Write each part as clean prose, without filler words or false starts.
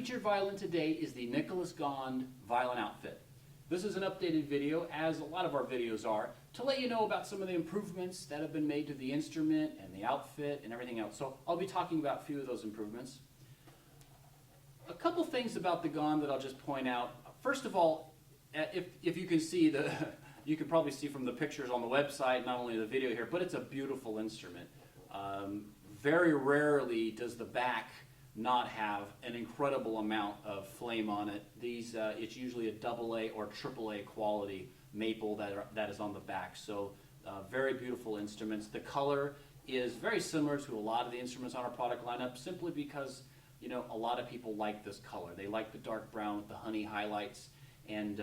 featured violin today is the Nicholas Gand Violin Outfit. This is an updated video, as a lot of our videos are, to let you know about some of the improvements that have been made to the instrument and the outfit and everything else. So I'll be talking about a few of those improvements. A couple things about the Gand that I'll just point out. First of all, if you can see, you can probably see from the pictures on the website, not only the video here, but it's a beautiful instrument. Very rarely does the back not have an incredible amount of flame on it. It's usually a AA or AAA quality maple that is on the back. So very beautiful instruments. The color is very similar to a lot of the instruments on our product lineup, simply because a lot of people like this color. They like the dark brown with the honey highlights, and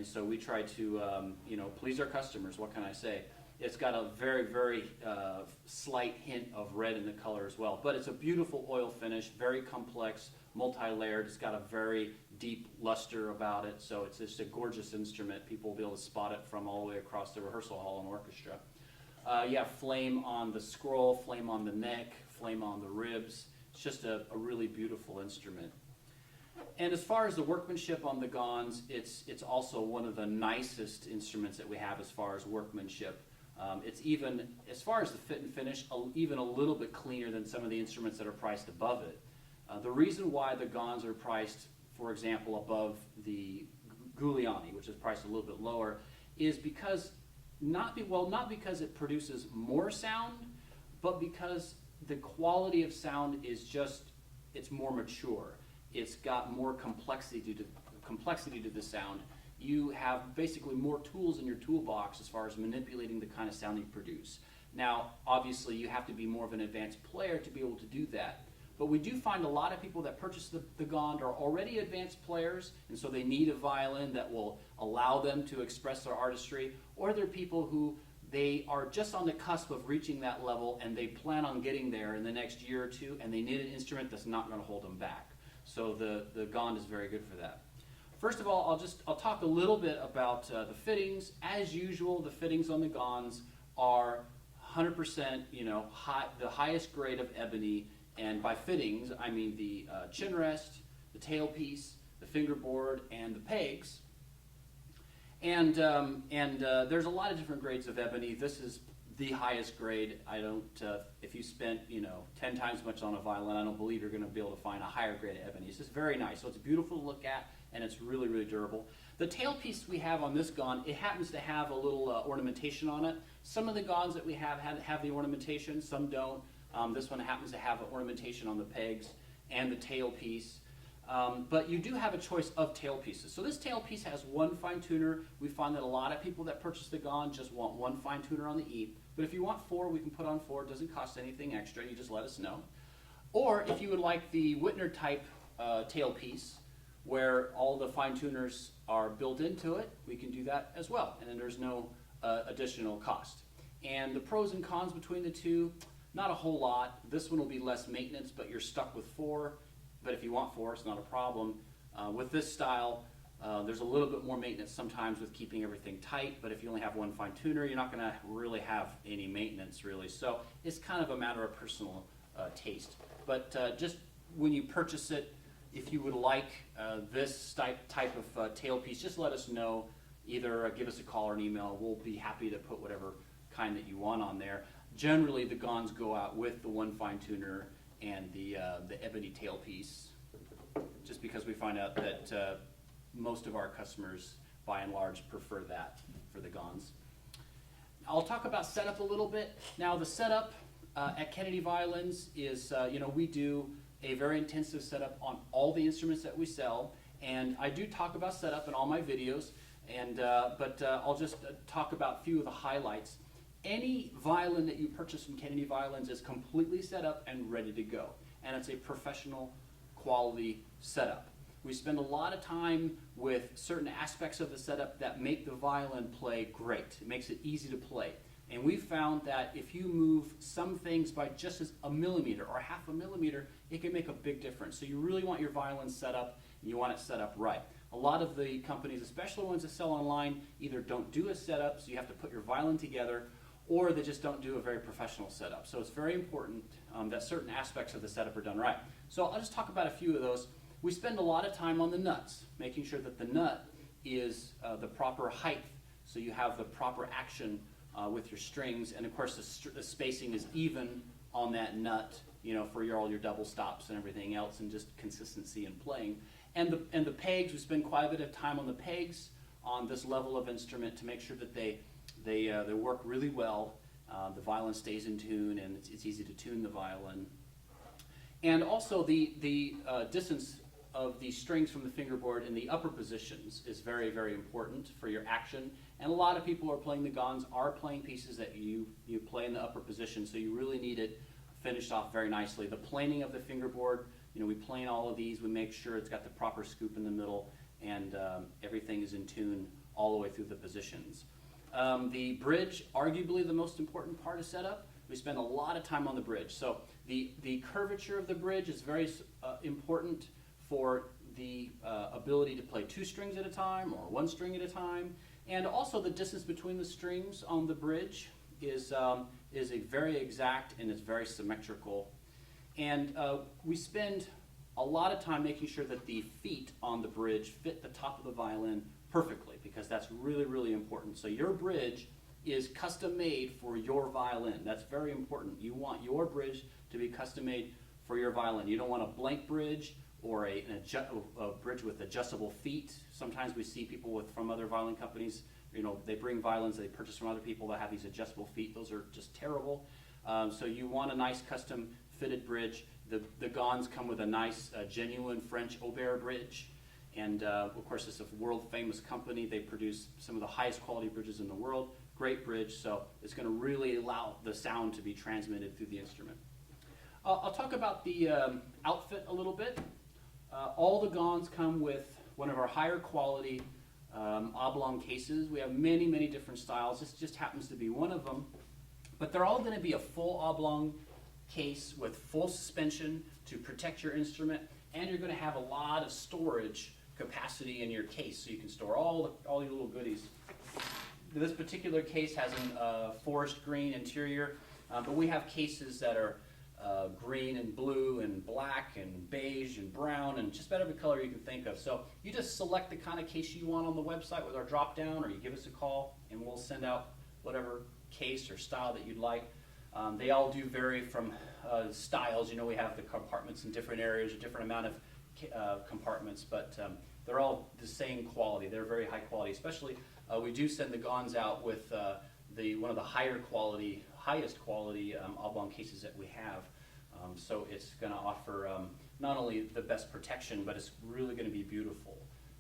so we try to please our customers. What can I say? It's got a very, very slight hint of red in the color as well. But it's a beautiful oil finish, very complex, multi-layered. It's got a very deep luster about it, so it's just a gorgeous instrument. People will be able to spot it from all the way across the rehearsal hall and orchestra. You have flame on the scroll, flame on the neck, flame on the ribs. It's just a really beautiful instrument. And as far as the workmanship on the Gands, it's also one of the nicest instruments that we have as far as workmanship. It's even, as far as the fit and finish, even a little bit cleaner than some of the instruments that are priced above it. The reason why the Gands are priced, for example, above the Giuliani, which is priced a little bit lower, is because, not because it produces more sound, but because the quality of sound is it's more mature. It's got more complexity to the sound. You have basically more tools in your toolbox as far as manipulating the kind of sound you produce. Now, obviously, you have to be more of an advanced player to be able to do that. But we do find a lot of people that purchase the Gand are already advanced players, and so they need a violin that will allow them to express their artistry, or they're people who they are just on the cusp of reaching that level and they plan on getting there in the next year or two, and they need an instrument that's not going to hold them back. So the Gand is very good for that. First of all, I'll talk a little bit about the fittings. As usual, the fittings on the Gands are 100%, the highest grade of ebony. And by fittings, I mean the chin rest, the tailpiece, the fingerboard, and the pegs. And there's a lot of different grades of ebony. This is the highest grade. If you spent 10 times as much on a violin, I don't believe you're going to be able to find a higher grade of ebony. It's just very nice. So it's beautiful to look at, and it's really, really durable. The tailpiece we have on this Gand, it happens to have a little ornamentation on it. Some of the Gands that we have the ornamentation, some don't. This one happens to have an ornamentation on the pegs and the tailpiece. But you do have a choice of tailpieces. So this tailpiece has one fine tuner. We find that a lot of people that purchase the Gand just want one fine tuner on the E. But if you want four, we can put on four. It doesn't cost anything extra. You just let us know. Or if you would like the Whitner type tailpiece, where all the fine tuners are built into it, we can do that as well. And then there's no additional cost. And the pros and cons between the two, not a whole lot. This one will be less maintenance, but you're stuck with four. But if you want four, it's not a problem. With this style, there's a little bit more maintenance sometimes with keeping everything tight, but if you only have one fine tuner, you're not going to really have any maintenance, really. So it's kind of a matter of personal taste. But just when you purchase it, if you would like this type of tailpiece, just let us know. Either give us a call or an email. We'll be happy to put whatever kind that you want on there. Generally, the Gands go out with the one fine tuner and the ebony tailpiece, just because we find out that most of our customers, by and large, prefer that for the Gands. I'll talk about setup a little bit. Now, the setup at Kennedy Violins is, we do a very intensive setup on all the instruments that we sell, and I do talk about setup in all my videos, but I'll just talk about a few of the highlights. Any violin that you purchase from Kennedy Violins is completely set up and ready to go. And it's a professional quality setup. We spend a lot of time with certain aspects of the setup that make the violin play great. It makes it easy to play. And we found that if you move some things by just as a millimeter or half a millimeter, it can make a big difference. So you really want your violin set up, and you want it set up right. A lot of the companies, especially ones that sell online, either don't do a setup, so you have to put your violin together, or they just don't do a very professional setup. So it's very important that certain aspects of the setup are done right. So I'll just talk about a few of those. We spend a lot of time on the nuts, making sure that the nut is the proper height, so you have the proper action with your strings, and of course the spacing is even on that nut, you know, for all your double stops and everything else, and just consistency in playing. And the pegs, we spend quite a bit of time on the pegs on this level of instrument to make sure that they work really well. The violin stays in tune, and it's easy to tune the violin. And also the distance of the strings from the fingerboard in the upper positions is very, very important for your action. And a lot of people who are playing the Gands are playing pieces that you play in the upper position, so you really need it finished off very nicely. The planing of the fingerboard, you know, we plane all of these, we make sure it's got the proper scoop in the middle, and everything is in tune all the way through the positions. The bridge, arguably the most important part of setup. We spend a lot of time on the bridge. So the curvature of the bridge is very important for the ability to play 2 strings at a time or 1 string at a time. And also the distance between the strings on the bridge is a very exact, and it's very symmetrical. And we spend a lot of time making sure that the feet on the bridge fit the top of the violin perfectly, because that's really, really important. So your bridge is custom made for your violin. That's very important. You want your bridge to be custom made for your violin. You don't want a blank bridge or a bridge with adjustable feet. Sometimes we see people from other violin companies, you know, they bring violins they purchase from other people that have these adjustable feet. Those are just terrible. So you want a nice custom fitted bridge. The Gands come with a nice genuine French Aubert bridge. And of course, it's a world famous company. They produce some of the highest quality bridges in the world. Great bridge, so it's going to really allow the sound to be transmitted through the instrument. I'll talk about the outfit a little bit. All the Gands come with one of our higher quality oblong cases. We have many, many different styles. This just happens to be one of them. But they're all going to be a full oblong case with full suspension to protect your instrument, and you're going to have a lot of storage capacity in your case, so you can store all your little goodies. This particular case has a forest green interior, but we have cases that are green and blue and black and beige and brown and just about every color you can think of. So you just select the kind of case you want on the website with our drop down, or you give us a call and we'll send out whatever case or style that you'd like. They all do vary from styles. You know, we have the compartments in different areas, a different amount of compartments, but they're all the same quality. They're very high quality. Especially, we do send the Gands out with one of the highest quality oblong cases that we have. So it's going to offer not only the best protection, but it's really going to be beautiful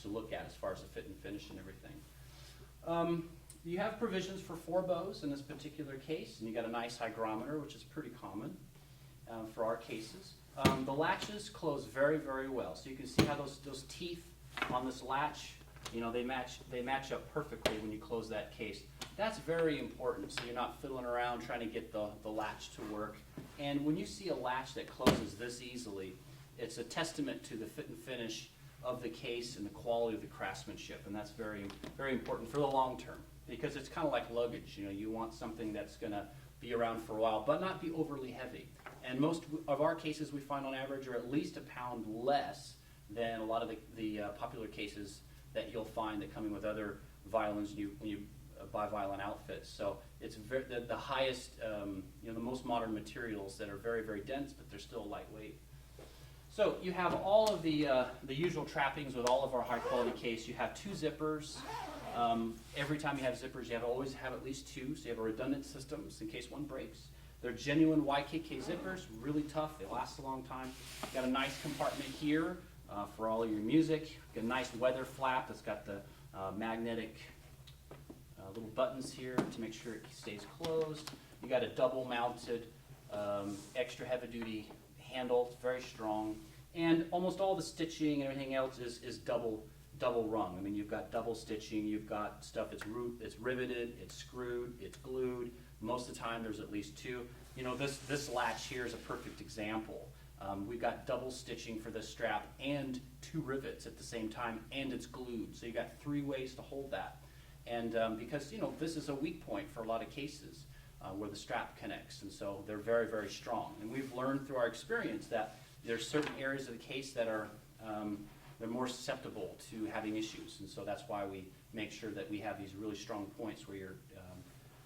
to look at as far as the fit and finish and everything. You have provisions for 4 bows in this particular case, and you got a nice hygrometer, which is pretty common for our cases. The latches close very, very well. So you can see how those teeth on this latch, you know, they match up perfectly when you close that case. That's very important, so you're not fiddling around trying to get the latch to work. And when you see a latch that closes this easily, it's a testament to the fit and finish of the case and the quality of the craftsmanship, and that's very, very important for the long term, because it's kind of like luggage. You know, you want something that's going to be around for a while, but not be overly heavy. And most of our cases, we find on average, are at least a pound less than a lot of the popular cases that you'll find that come in with other violins when you buy violin outfits. So it's the highest, you know, the most modern materials that are very, very dense, but they're still lightweight. So you have all of the usual trappings with all of our high quality case. You have 2 zippers. Every time you have zippers, you always have at least 2, so you have a redundant system in case one breaks. They're genuine YKK zippers, really tough. They last a long time. Got a nice compartment here for all of your music. Got a nice weather flap that's got the magnetic little buttons here to make sure it stays closed. You got a double mounted, extra heavy duty handle. It's very strong. And almost all the stitching and everything else is double rung. I mean, you've got double stitching, you've got stuff that's riveted, it's screwed, it's glued. Most of the time there's at least 2. You know, this latch here is a perfect example. We've got double stitching for this strap and 2 rivets at the same time, and it's glued. So you got 3 ways to hold that. And because, you know, this is a weak point for a lot of cases where the strap connects, and so they're very, very strong. And we've learned through our experience that there's certain areas of the case that are they're more susceptible to having issues, and so that's why we make sure that we have these really strong points where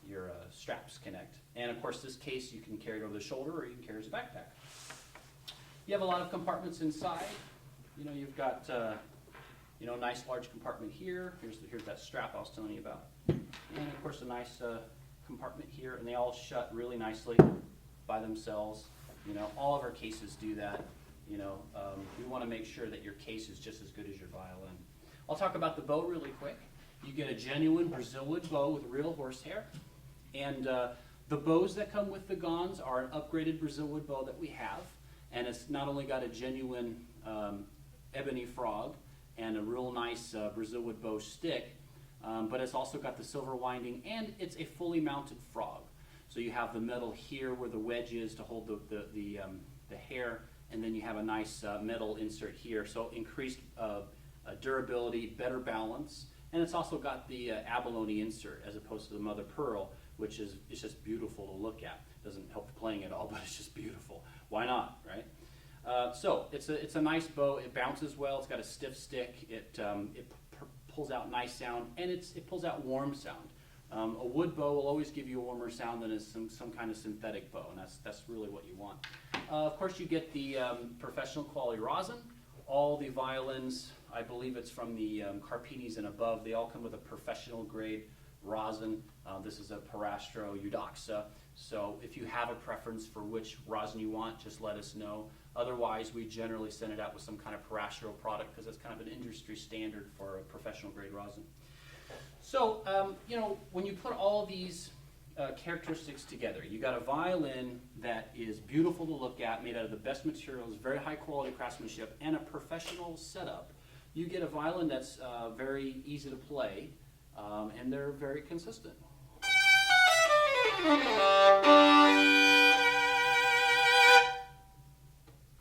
your straps connect. And of course, this case you can carry it over the shoulder, or you can carry it as a backpack. You have a lot of compartments inside. You know, you've got you know, a nice large compartment here. Here's that strap I was telling you about, and of course a nice compartment here, and they all shut really nicely by themselves. You know, all of our cases do that. You know, we want to make sure that your case is just as good as your violin. I'll talk about the bow really quick. You get a genuine Brazilwood bow with real horsehair, and the bows that come with the Gands are an upgraded Brazilwood bow that we have, and it's not only got a genuine ebony frog and a real nice Brazilwood bow stick, but it's also got the silver winding, and it's a fully mounted frog. So you have the metal here where the wedge is to hold the hair, and then you have a nice metal insert here. So increased durability, better balance, and it's also got the abalone insert as opposed to the mother pearl, which is just beautiful to look at. Doesn't help the playing at all, but it's just beautiful. Why not, right? So it's a nice bow. It bounces well. It's got a stiff stick. It pulls out nice sound, and it pulls out warm sound. A wood bow will always give you a warmer sound than some kind of synthetic bow, and that's really what you want. Of course, you get the professional quality rosin. All the violins, I believe it's from the Carpinis and above, they all come with a professional grade rosin. This is a Parastro Eudoxa. So if you have a preference for which rosin you want, just let us know. Otherwise, we generally send it out with some kind of Parastro product because it's kind of an industry standard for a professional grade rosin. So, you know, when you put all these characteristics together, you got a violin that is beautiful to look at, made out of the best materials, very high quality craftsmanship, and a professional setup. You get a violin that's very easy to play, and they're very consistent.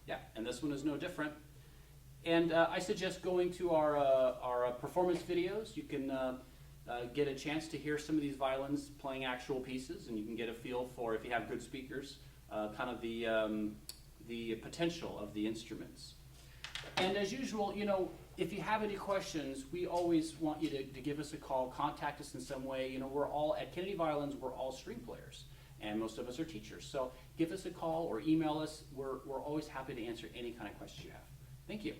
Yeah, and this one is no different. And I suggest going to our performance videos. You can get a chance to hear some of these violins playing actual pieces, and you can get a feel for, if you have good speakers, kind of the potential of the instruments. And as usual, you know, if you have any questions, we always want you to give us a call, contact us in some way. You know, we're all, at Kennedy Violins, we're all string players, and most of us are teachers. So give us a call or email us. We're always happy to answer any kind of question you have. Thank you.